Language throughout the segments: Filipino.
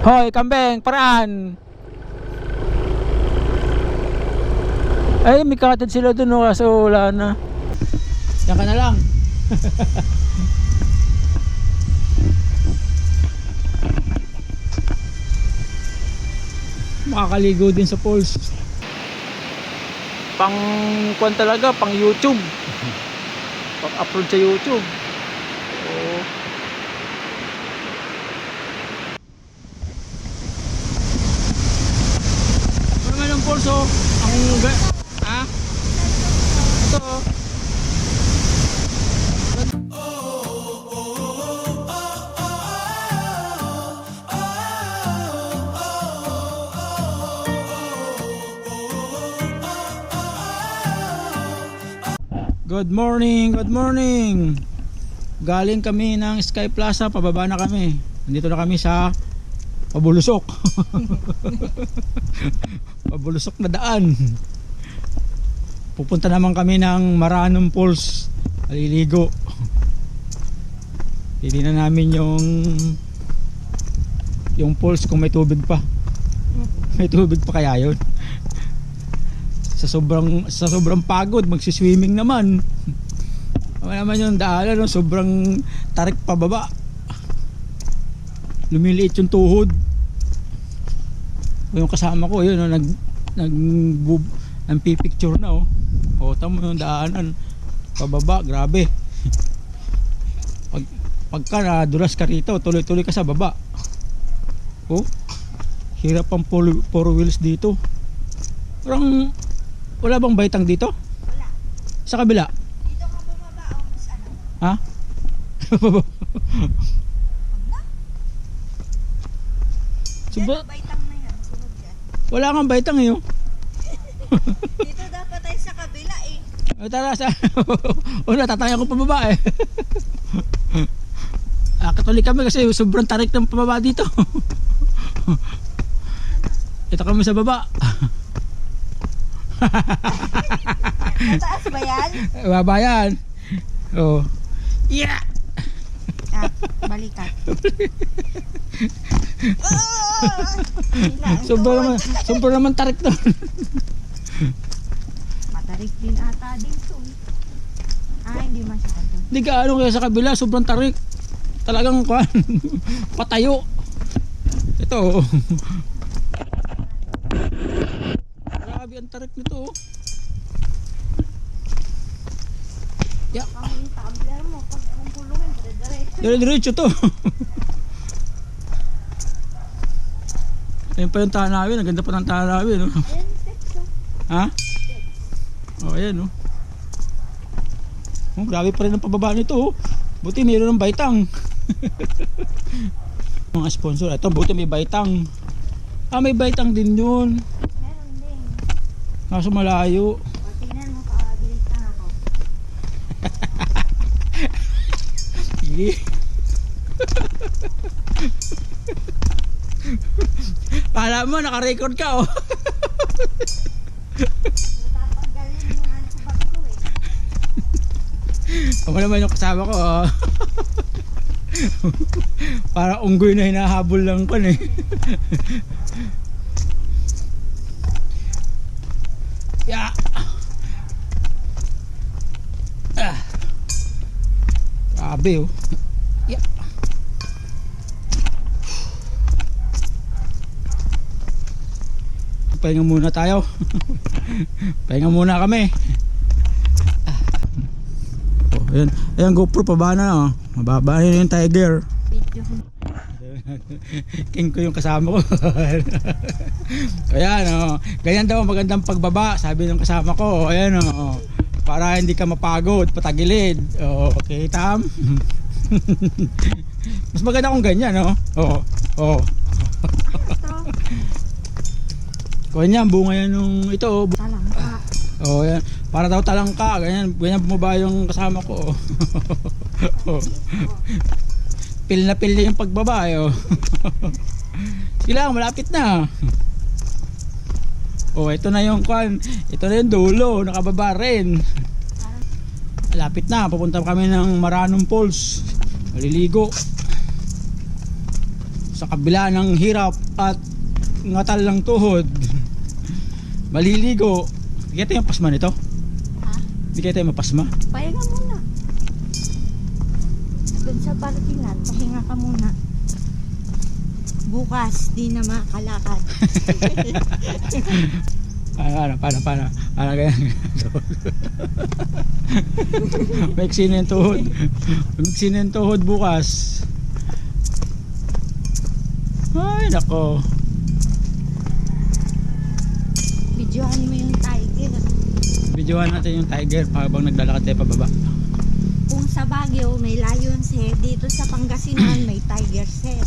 Hoy, kambeng, paraan. Ay, may katad sila dun, no, kaso wala na. Yan ka na lang. Makakaligo din sa falls. Pang kwan talaga, pang YouTube. Pang upload sa YouTube. Oo. Ano naman ang falls, oh? Ha? Ito, oh. Good morning, good morning. Galing kami ng Sky Plaza, pababa na kami. Nandito na kami sa Pabulusok. Pabulusok na daan. Pupunta naman kami ng Maranum Falls. Maliligo. Titignan namin yung falls kung may tubig pa. May tubig pa kaya yun? Sa sobrang pagod, magsiswimming naman. Ano naman yung daanan, no? Sobrang tarik pababa. Lumiliit yung tuhod. Yung kasama ko, yun, no? Nagpipicture na, oh. O, tamo yung daanan pababa, grabe. Pagka nadulas ka rito, tuloy-tuloy ka sa baba. Oh, hirap ang four wheels dito. Parang wala bang baitang dito? Wala. Sa kabila? Dito ka bumaba o mas ano? Ha? Wala. Suba, Yan, baitang na yan. Sunod yan. wala kang baitang eh, oh. Dito dapat tayo sa kabila eh. O, tara sa o, natataya ko pababa eh. Katuloy kami kasi sobrang tarik ng pababa dito. Ito kami sa baba. Mataas ba yan? Baba yan. Oh. Yeah. Ah, balikat. Sobrang naman tarik to. Matarik din ata dito. Ah, hindi masyado. Hindi gaano kaya sa kabila, sobrang tarik. Talagang kwan, patayo. Ito. Oh. Grabe ang tarik nito. Oh. Yeah. Ang yung tabler mo, pag kumpulungin, dire-diretso. Dire-diretso to. Ayun pa yung tanawin, ang ganda pa ng tanawin. No? Ayan, tekso. Ha? Oh, ayan, oh. Oh, grabe pa rin ang pababa nito, oh. Buti mayroon ng baitang. Mga sponsor, ito buti may baitang. Ah, may baitang din yun. Meron din. Kaso malayo. O, tingnan mo, kabilis na ako. Sige. Kala mo, naka-record ka, oh. Natapanggalin yung ano sa bag ko eh. Ako naman yung kasama ko, oh. Para unggoy na hinahabol lang ko eh. Yeah. Ah. Grabe, oh. Yeah. Pahinga muna tayo. Pahinga muna kami. Oh, ayan. Ayan, GoPro pababa na, oh. Mababa yun yung tiger. Video. King ko yung kasama ko. Ayan, oh. Ganyan daw magandang pagbaba, sabi ng kasama ko. Ayan, oh. Para hindi ka mapagod, patagilid. Oh, okay, Tam. Mas maganda kung ganyan, oh. Oh. Oh. Ganyan, bunga yan nung ito, oh. Talangka. Oh, yan. Para daw talangka, ganyan bumaba yung kasama ko. Oh. Pil na yung pagbaba, oh. Sila, malapit na. Oh, ito na yung kwan. Ito na yung dulo, nakababa rin. Malapit na, pupunta kami ng Maranum Falls. Maliligo. sa kabila ng hirap at ngatal ng tuhod, maliligo. Hindi kaya tayo mapasma nito? Ha? Hindi kaya tayo mapasma? Pahinga muna. Doon sa parkingan, pahinga ka muna. Bukas, di na makalakad. Paano ganyan. Maiksi na yung tuhod. Maiksi na yung tuhod bukas. Ay nako. Videohan mo yung tiger. Videohan natin yung tiger habang naglalakad tayo pababa. Kung sa Baguio may lion's head, dito sa Pangasinan may tiger's head.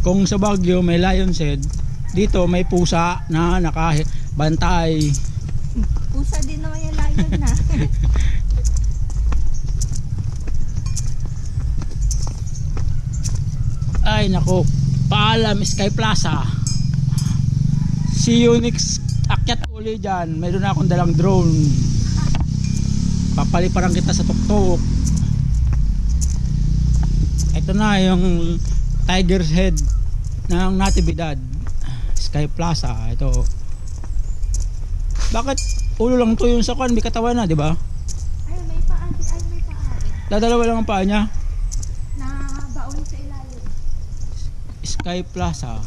Kung sa Baguio may lion's head, dito may pusa na nakabantay. Pusa din naman yung lion na. Ay nako, paalam Sky Plaza. See you next akyat uli dyan. Mayroon na akong dalang drone. Papaliparan kita sa tuktok. Ito na yung Tiger's Head ng Natividad, Sky Plaza. Ito. Bakit ulo lang to yung sakwan, may katawan na, di ba? Ay, may paa. Ay, may paa. Dadalawa lang ang paa niya. Na baon sa ilalim. Sky Plaza.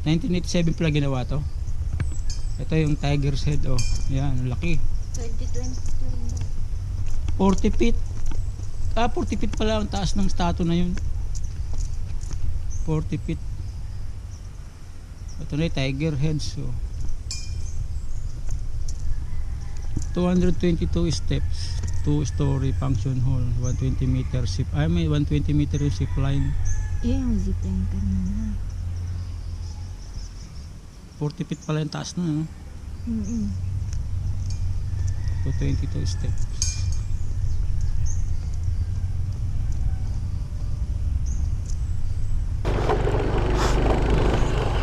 1987 pala ginawa to. Ito yung Tiger's Head, oh. Yan, laki. 2022. 40 feet. 40 feet pala ang taas ng statue na yun. 40 feet. Ito na yung Tiger Heads, oh. 222 steps, 2-story function hall, 120 meter zip. Ay, may 120 meter yung zip line. Yung zipline kanina. 40 feet pala yung taas na, no? 222 steps.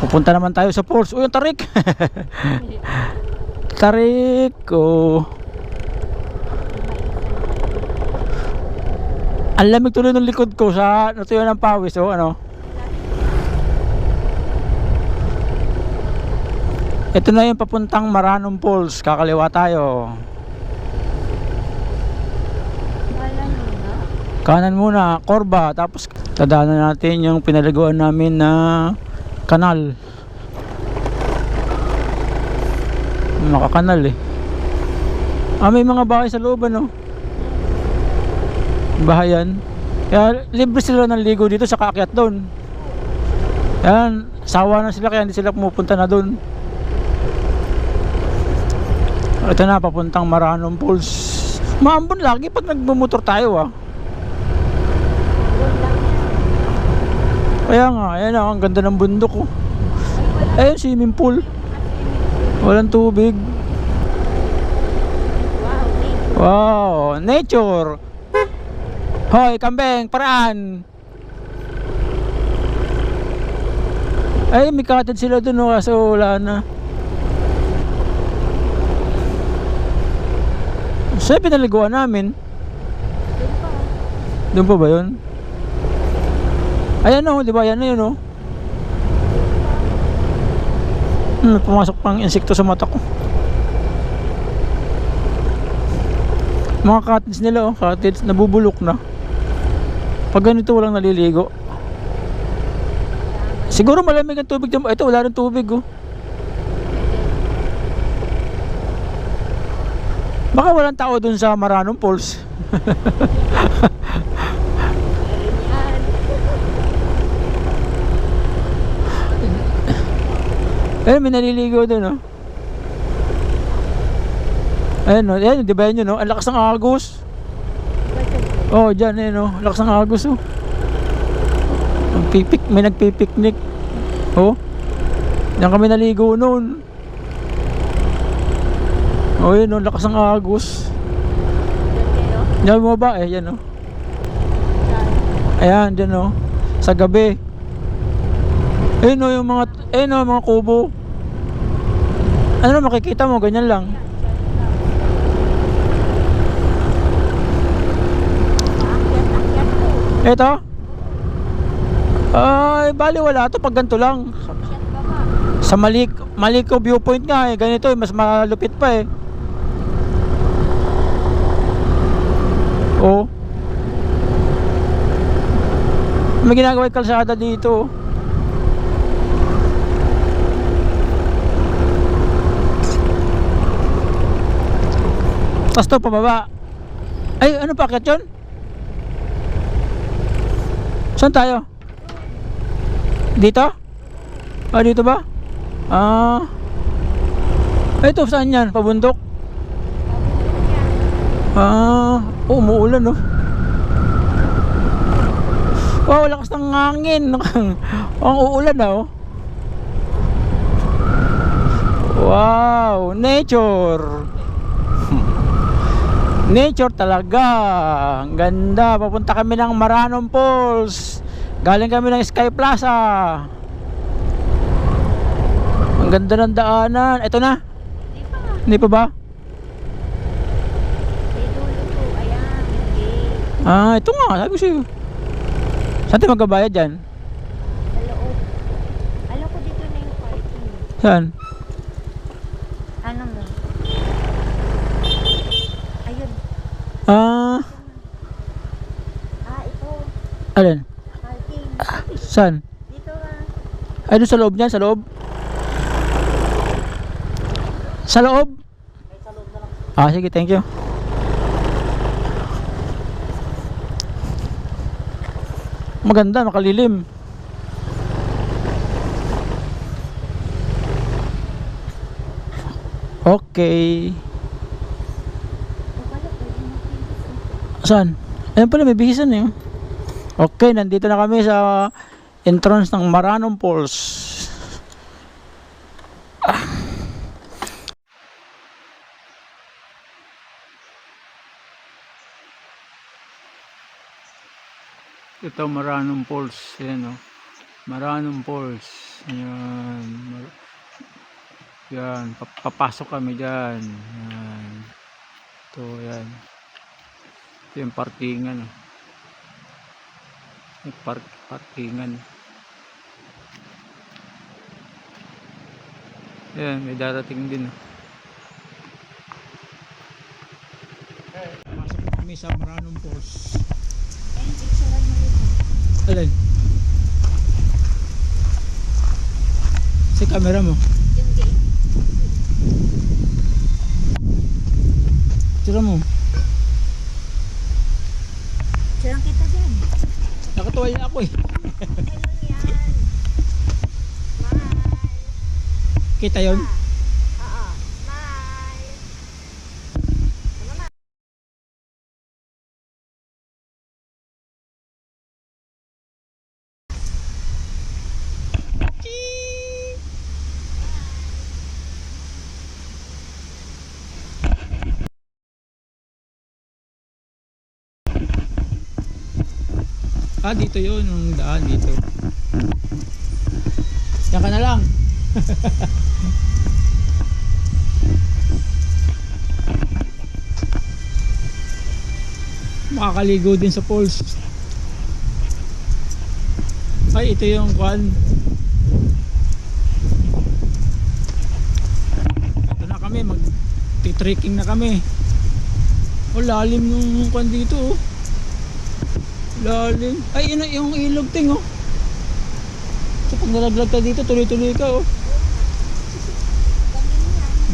Pupunta naman tayo sa falls. Uy, yung tarik! Tarik! Oh. Ang lamig tuloy ng likod ko sa natuyo ng pawis. Oh, ano? Ito na yung papuntang Maranong Falls. Kakaliwa tayo. Kanan muna, Corba. Tapos tadaanan natin yung pinaliguan namin na kanal. Nakakanal eh. May mga bahay sa loob, ano? Bahayan. Kaya libre sila ng ligo dito sa kaakyat doon. Yan, sawa na sila kaya hindi sila pumupunta na doon. Ito na, papuntang Maranong Falls. Maambon lagi pag nagmumotor tayo, ah. Kaya nga, ayan ang ganda ng bundok, oh. Ayun, swimming pool. Walang tubig. Wow, nature. Hoy, kambeng, paraan. Ay, may cottage sila dun, oh, kaso wala na. Saan pinaliguan namin? Doon pa ba yun? Ayan, oh, di ba? Ayan na yun, oh. Pumasok pang insekto sa mata ko. Mga cottage nila, oh, cottage nabubulok na. Pag ganito walang naliligo. Siguro malamig ang tubig dyan. Ito wala rin tubig, oh. Baka walang tao dun sa Maranong Falls. Ayun, may naliligo dun, oh. Ayun, oh. Ayun, di ba yun, oh? Ang lakas ng agos. Oh, dyan, ayun, oh. Ang lakas ng agos, oh. May nagpipiknik. Oh. Diyan kami naligo noon. Oh, yun, oh. Lakas ng agos. Diyan mo ba? Yan, oh. Ayan, dyan, oh. Sa gabi. Ayun, oh, yung mga kubo. Ano na makikita mo, ganyan lang. Ito? Ay, bali wala to pag ganito lang. Akyat baba. Sa Maliko viewpoint nga eh, ganito eh, mas malupit pa eh. Oh. May ginagawa yung kalsada dito. Tapos to pababa. Ay, ano pa akyat yun? Saan tayo? Dito? Ah, dito ba? Ah. Ito, saan yan? Pabundok? Ah, oh, umuulan no. Wow, lakas ng hangin. Ang uulan na oh. Wow, nature. Nature talaga. Ang ganda. Papunta kami ng Maranon Falls. Galing kami ng Sky Plaza. Ang ganda ng daanan. Ito na. Di pa. Hindi pa ba? May dulo po. Ayan, yung gate. Ah, ito nga. Sabi ko sa'yo. Saan tayo magbabayad dyan? Sa loob. Alam ko dito na yung parking. Saan? Ano mo? Ayun. Ah, Ito. alin? Parking. Saan? Dito ah. Ay, doon sa loob niyan, sa loob. Sa loob? Ah, sige, thank you. Maganda, makalilim. Okay. O kaya pwede mag-pintis. Saan? Ayun pala, may bihisan eh. Okay, nandito na kami sa entrance ng Maranon Falls. Ito Maranon Falls, yan o. Maranon Falls. Yan. Yan, papasok kami dyan. Yan. Ito, yan. Ito yung parkingan. Yung parkingan. Yan, may darating din. Pasok kami sa Maranon Falls. Ayun, picturean mo yun. Alin? Sa camera mo. Yung gate. Tira mo. Picturean kita dyan. Nakatuwal na ako eh. Ayun yan. Smile. Kita yon? Oo. Smile. Ah, dito yun. Yung daan dito. Yan ka na lang. Makakaligo din sa falls. Ay, ito yung kwan. Ito na kami, mag-trekking na kami. Oh, lalim nung kwan dito oh. Lalim. Ay, yun yung ilog ting oh. So pag nalaglag ka dito, tuloy-tuloy ka oh.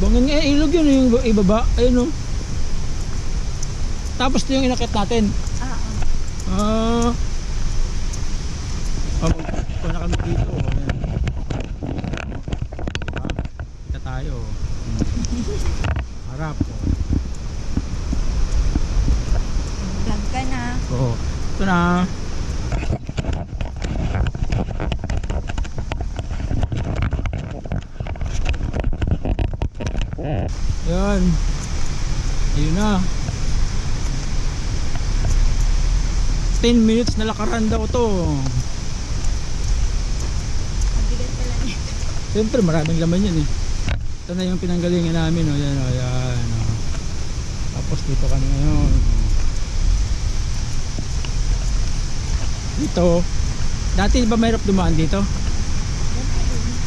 Bangin nga, ilog yun yung ibaba. Ayun oh. Tapos ito yung inakit natin. Ah. Kung na kami dito oh. Ayan. Diba? Kita tayo oh. Harap oh. Vlog ka na. Oo. Ito na. Yan. Ayun na. 10 minutes na lakaran daw to. Mabigat pala niya. Siyempre maraming laman yan eh. Ito na yung pinanggalingan namin oh. Yan oh. Yan oh. Tapos dito kami ngayon. Dito. Dati ba mahirap dumaan dito?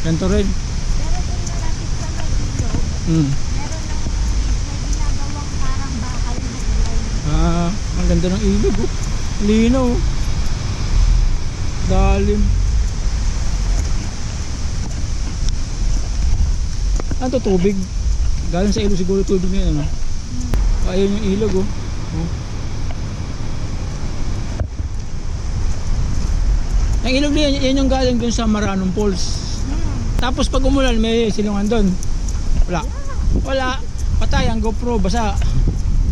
Ganito rin. Pero kung malapit sa may ilog, Hmm. meron ng may ginagawang parang bakal na ilay. Ang ganda ng ilog oh. Linaw oh. Dalim. Ano to, tubig? Galing sa ilog siguro tubig na yan ano? Ayun yung ilog oh. Oh. Ang ilog na yan, yan yung galing dun sa Maranong Falls. Tapos pag umulan may silungan dun. Wala. Wala. Patay ang GoPro basa.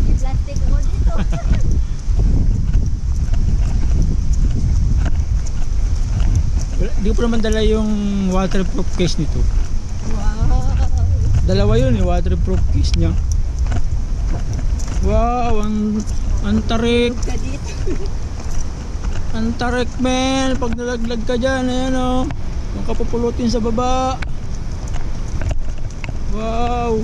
May plastic mo dito. Di ko pa naman dala yung waterproof case nito. Wow. Dalawa yun eh, waterproof case niya. Wow, ang tarik. Ka dito. Ang tarik men. Pag nalaglag ka dyan, ayan o. Yung kapupulutin sa baba. Wow.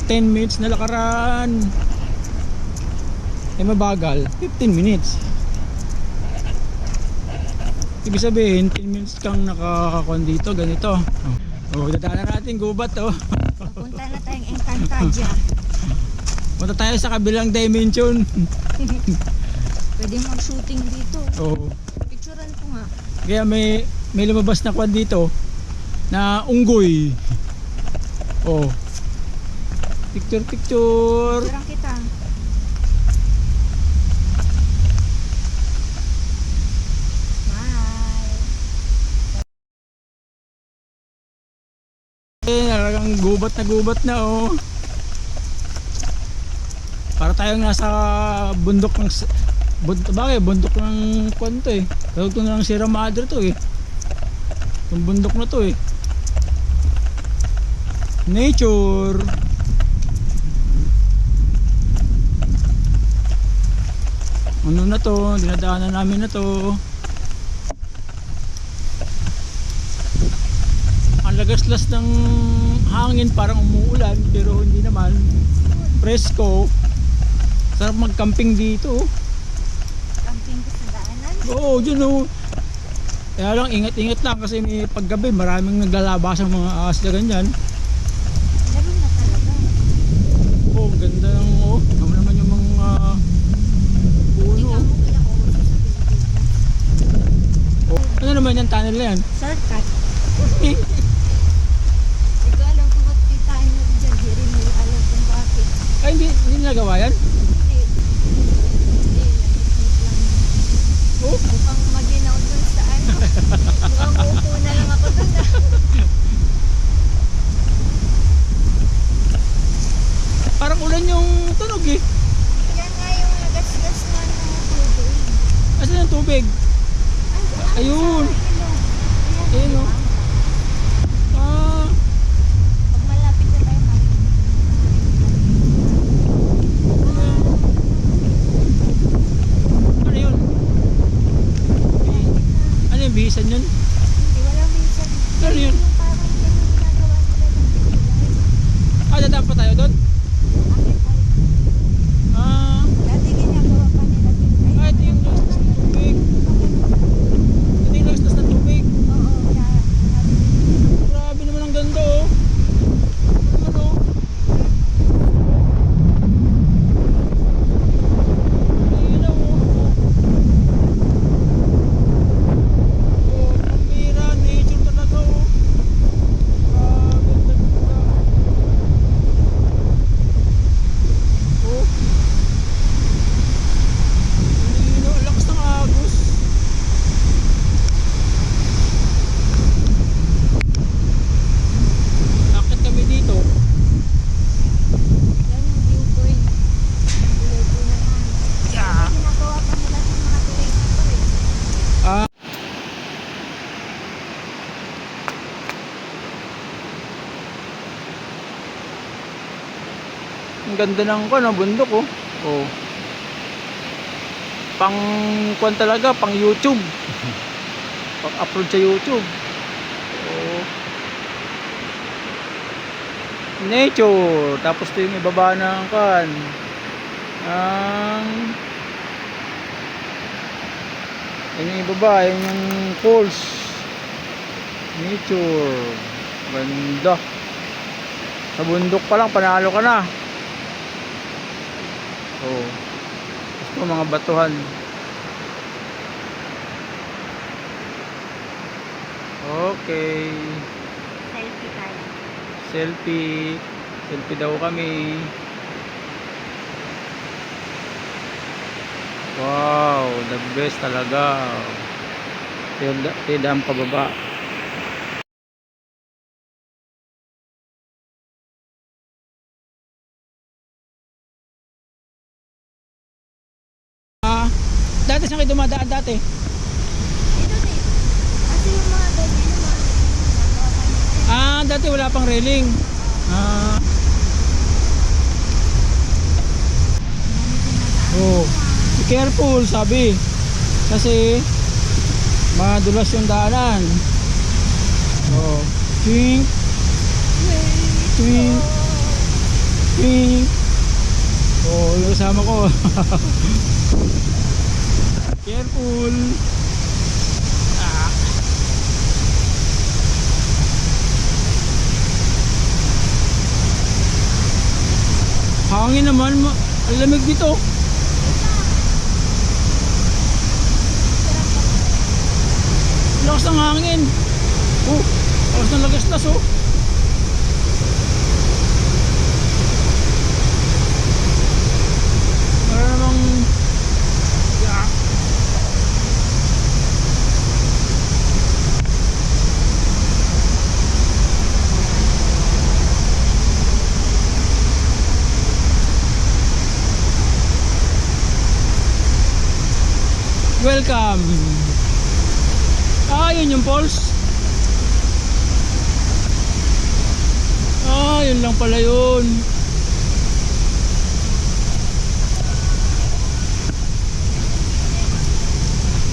"10 minutes na lakaran." Eh mabagal, 15 minutes. Ibig sabihin, 10 minutes kang nakakakon dito, ganito. Oh, dadaanan natin gubat oh. Papunta na tayong Encantadia. Punta tayo sa kabilang dimension. Pwede mag-shooting dito. Oh. Picturean ko nga. Kaya may lumabas na kwan dito na unggoy. Oh. Picture. Picturean kita. Smile. Talagang gubat na oh. Para tayong nasa bundok ng bundok ng kwan to eh. Tawag to ng Sierra Madre to eh. Yung bundok na to eh. Nature. Ano na to? Dinadaanan namin na to. Ang lagaslas ng hangin, parang umuulan pero hindi naman. Presko. Sarap mag-camping dito oh. Camping ko sa daanan. Oo, dyan oh. Kaya lang ingat lang kasi may paggabi maraming naglalabas ang mga ahas na ganyan. Laro na talaga. Oh, ganda ng oh. Ano naman yung mga puno Ikaw oh. mo pinakausap sa Pilipinas. Oh. Ano naman yan, tunnel na yan? Shortcut. Hindi ko alam kung ba't kitain mo dyan. Di rin mo alam kung bakit. Ay, hindi nagawa yan? Hindi. Hindi. Nag-isip lang naman. Oh. Mukhang maginaw dun sa ano. Mukhang uupo na lang ako dun ah. Parang ulan yung tunog eh. Yan nga yung nagasgas na ng tubig. Asan yung tubig? Ayun. Ayun, oh. Ah, Pag malapit na tayo ano yun? Ano yung bihisan yun? hindi, wala minsan. Ano yun? Yung parang ganun ginagawa nila ng kulay. Dadaan pa tayo doon? Akit ay, Ah, dati ginagawa pa nila din. ito yung lagastas ng tubig. Ito yung lagastas ng tubig. Oo, kaya sabi Grabe naman ang ganda oh. Ano? Linaw oh. Oh, pambira, nature talaga oh. Grabe, ang ganda. Oh. Linaw, ang lakas ng agos. Nakit kami dito. yan yung viewpoint. Kulay po na yan. Yeah. Ginagawa pa nila sa mga tuloy na to eh. Ah. Ang ganda ng bundok oh. Oh. Pang kwan talaga, pang YouTube. Pang upload sa YouTube. Oh. nature. Tapos ito yung ibaba ng kan. Ang yun yung ibaba, yun yung falls. Nature. Ganda. Sa bundok pa lang, panalo ka na. Oh. Ito mga batuhan. Okay. Selfie tayo. Selfie. Selfie daw kami. Wow, the best talaga. Tidam pababa. Dati saan kayo dumadaan dati? Ito din. Kasi yung mga ganyan, yung mga nagawa pa nila. Dati wala pang railing. Oh, be careful sabi. Kasi madulas yung daanan. Oh, twink, twink, twink. Oh, yung kasama ko. Careful. Hangin naman, ang lamig dito. Lakas ng hangin. Oh, lakas ng lagaslas oh. Para namang yeah. Welcome. Yun yung falls. Yun lang pala yun.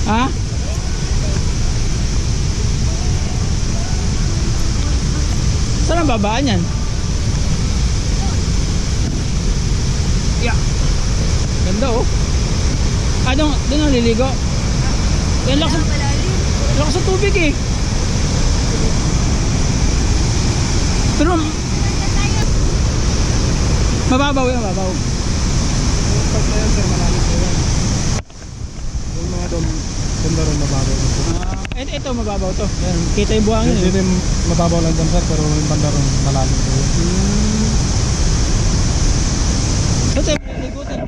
Ha? Saan ang babaan yan? Yeah. Ganda oh. Doon ang liligo. Yan lakas sa tubig eh. Pero mababaw yan, mababaw. Pag na yan sir, malalim po yan. Yung mga banda ron mababaw dito. Ito mababaw to. Ayan, kita yung buhangin eh. Hindi mababaw lang dyan sir, pero yung banda ron malalim po yan. Ito yung pinaligutin.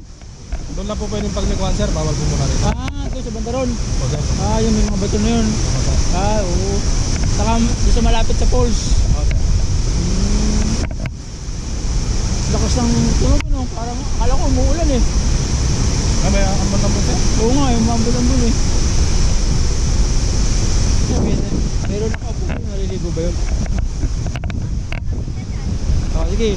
Doon lang po pwedeng paglikuhan sir, bawal po muna rin. Ito sa bandaron. O sir. Yung may mga bato na yun. O sir. Oo. Saka doon sa malapit sa falls. O sir. Lakas ng tunog no, parang akala ko umuulan eh. May ambon-ambon sir? Oo nga, yung mambul-ambul eh. Meron nakaupo, naliligo ba yun? Sige.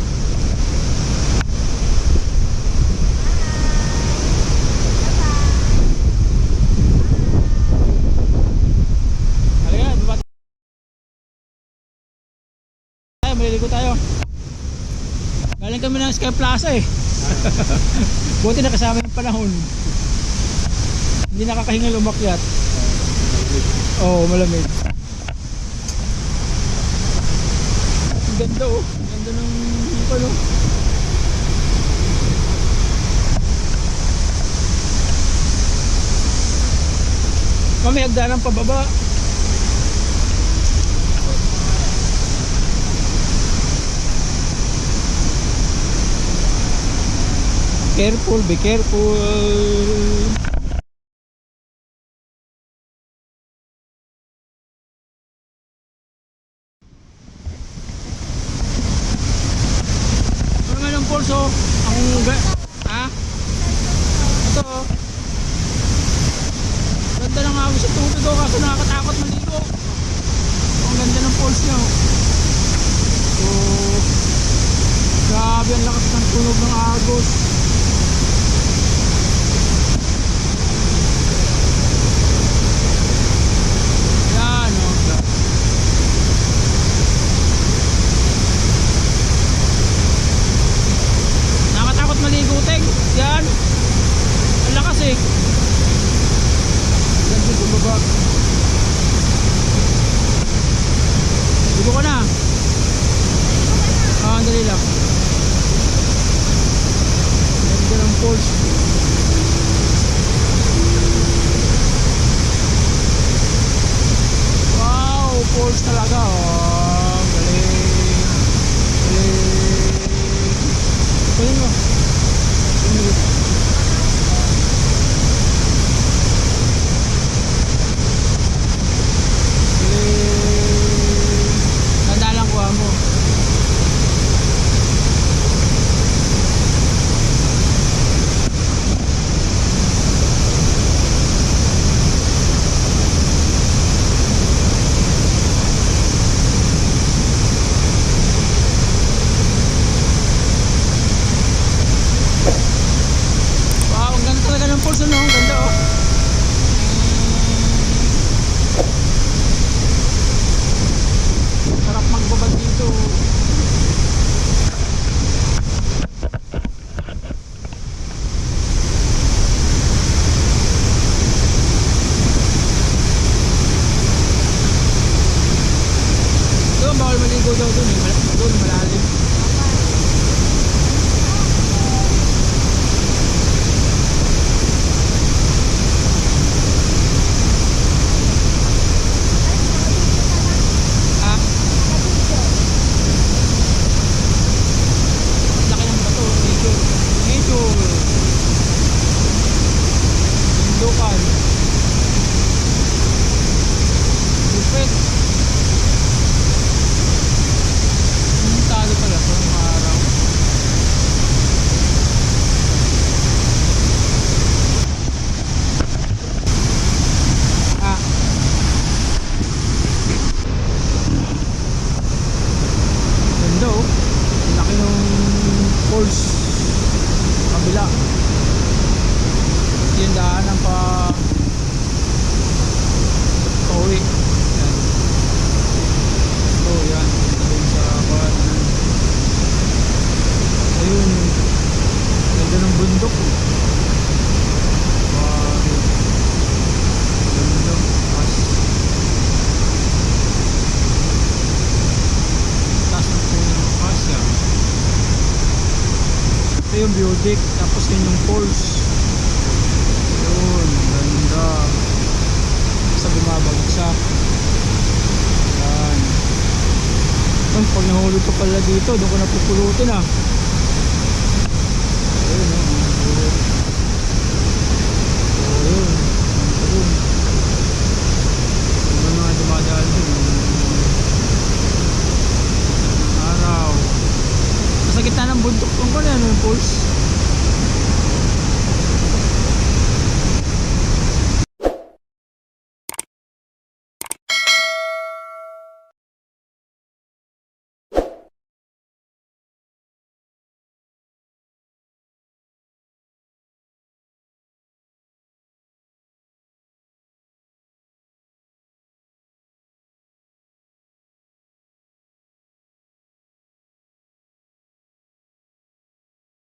Halika, baba tayo, maliligo tayo. Galing kami ng Sky Plaza eh. Buti nakasama yung panahon. Hindi nakakahingal umakyat. Oo, malamig. Ang ganda oh. Ang ganda ng ano. May hagdanan pababa. Careful, be careful. Ano nga ng pulso? Ito oh. Ganda ng agos sa tubig oh, kaso nakakatakot maligo. Ang ganda ng pulse niya oh. So, grabe ang lakas ng tunog ng agos. Ito yung view deck, tapos yun yung falls. Yun, ganda. Sa bumabagsak. Yan. Pag nahulog ka pala dito, doon ko napupulutin ah.